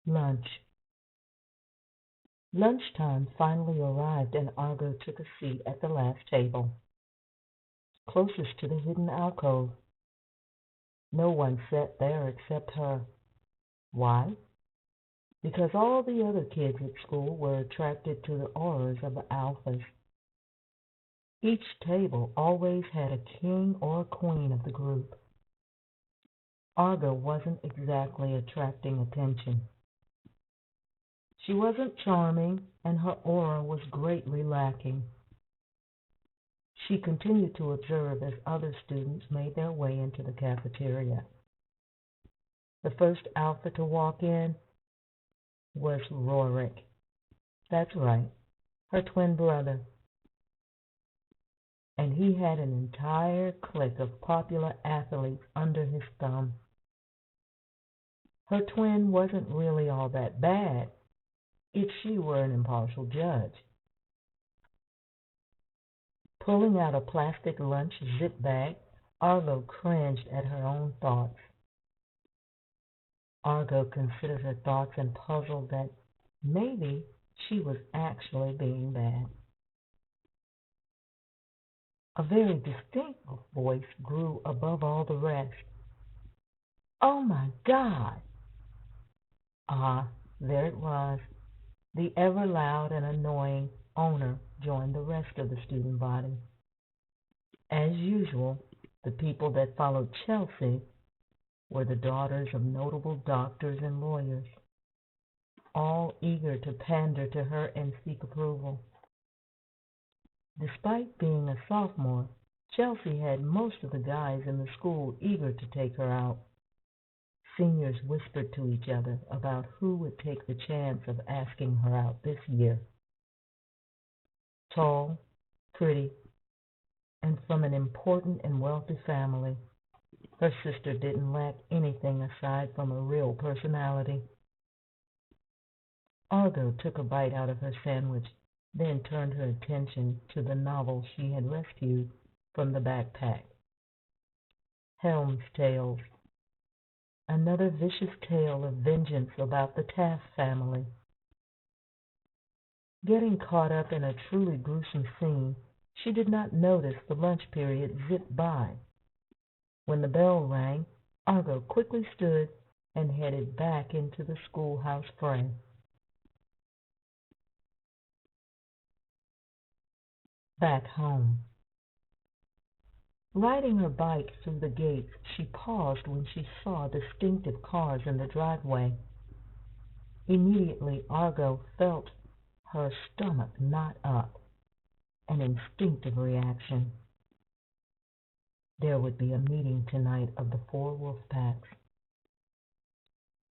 Lunch. Lunchtime finally arrived and Argo took a seat at the last table, closest to the hidden alcove. No one sat there except her. Why? Because all the other kids at school were attracted to the auras of the alphas. Each table always had a king or a queen of the group. Argo wasn't exactly attracting attention. She wasn't charming, and her aura was greatly lacking. She continued to observe as other students made their way into the cafeteria. The first alpha to walk in was Rorik. That's right, her twin brother. And he had an entire clique of popular athletes under his thumb. Her twin wasn't really all that bad if she were an impartial judge. Pulling out a plastic lunch zip bag, Argo cringed at her own thoughts. Argo considered her thoughts and puzzled that maybe she was actually being bad. A very distinct voice grew above all the rest. "Oh my God!" Ah, there it was. The ever loud and annoying owner joined the rest of the student body. As usual, the people that followed Chelsea were the daughters of notable doctors and lawyers, all eager to pander to her and seek approval. Despite being a sophomore, Chelsea had most of the guys in the school eager to take her out. Seniors whispered to each other about who would take the chance of asking her out this year. Tall, pretty, and from an important and wealthy family, her sister didn't lack anything aside from a real personality. Argo took a bite out of her sandwich, then turned her attention to the novel she had rescued from the backpack. Helm's Tales. Another vicious tale of vengeance about the Taft family. Getting caught up in a truly gruesome scene, she did not notice the lunch period zipped by. When the bell rang, Argo quickly stood and headed back into the schoolhouse fray. Back home. Riding her bike through the gates, she paused when she saw distinctive cars in the driveway. Immediately, Argo felt her stomach knot up, an instinctive reaction. There would be a meeting tonight of the 4 wolf packs.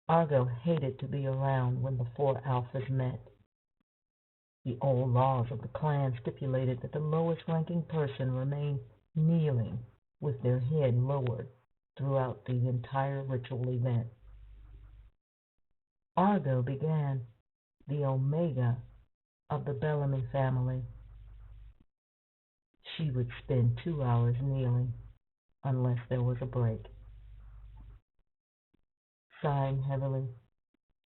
Argo hated to be around when the 4 alphas met. The old laws of the clan stipulated that the lowest-ranking person remain kneeling with their head lowered throughout the entire ritual event. Argo began the Omega of the Bellamy family. She would spend 2 hours kneeling unless there was a break. Sighing heavily,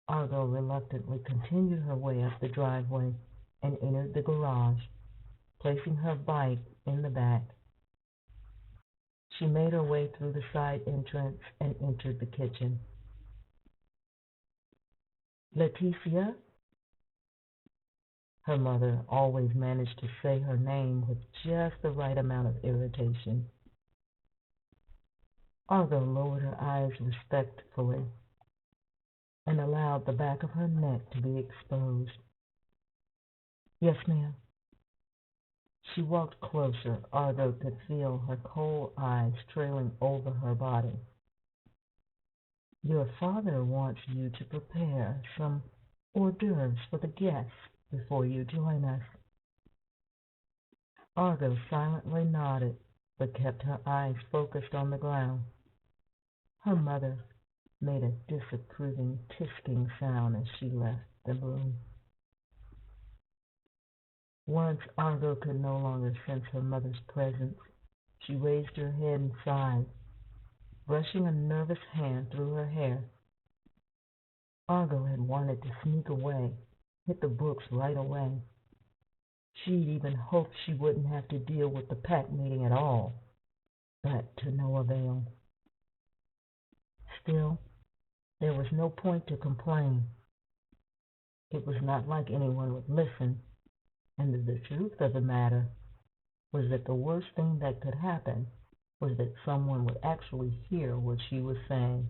Argo reluctantly continued her way up the driveway and entered the garage, placing her bike in the back. She made her way through the side entrance and entered the kitchen. Leticia? Her mother always managed to say her name with just the right amount of irritation. Argo lowered her eyes respectfully and allowed the back of her neck to be exposed. "Yes, ma'am." She walked closer. Argo could feel her cold eyes trailing over her body. "Your father wants you to prepare some hors d'oeuvres for the guests before you join us." Argo silently nodded, but kept her eyes focused on the ground. Her mother made a disapproving tisking sound as she left the room. Once Argo could no longer sense her mother's presence, she raised her head and sighed, brushing a nervous hand through her hair. Argo had wanted to sneak away, hit the books right away. She'd even hoped she wouldn't have to deal with the pack meeting at all, but to no avail. Still, there was no point to complain. It was not like anyone would listen, and the truth of the matter was that the worst thing that could happen was that someone would actually hear what she was saying.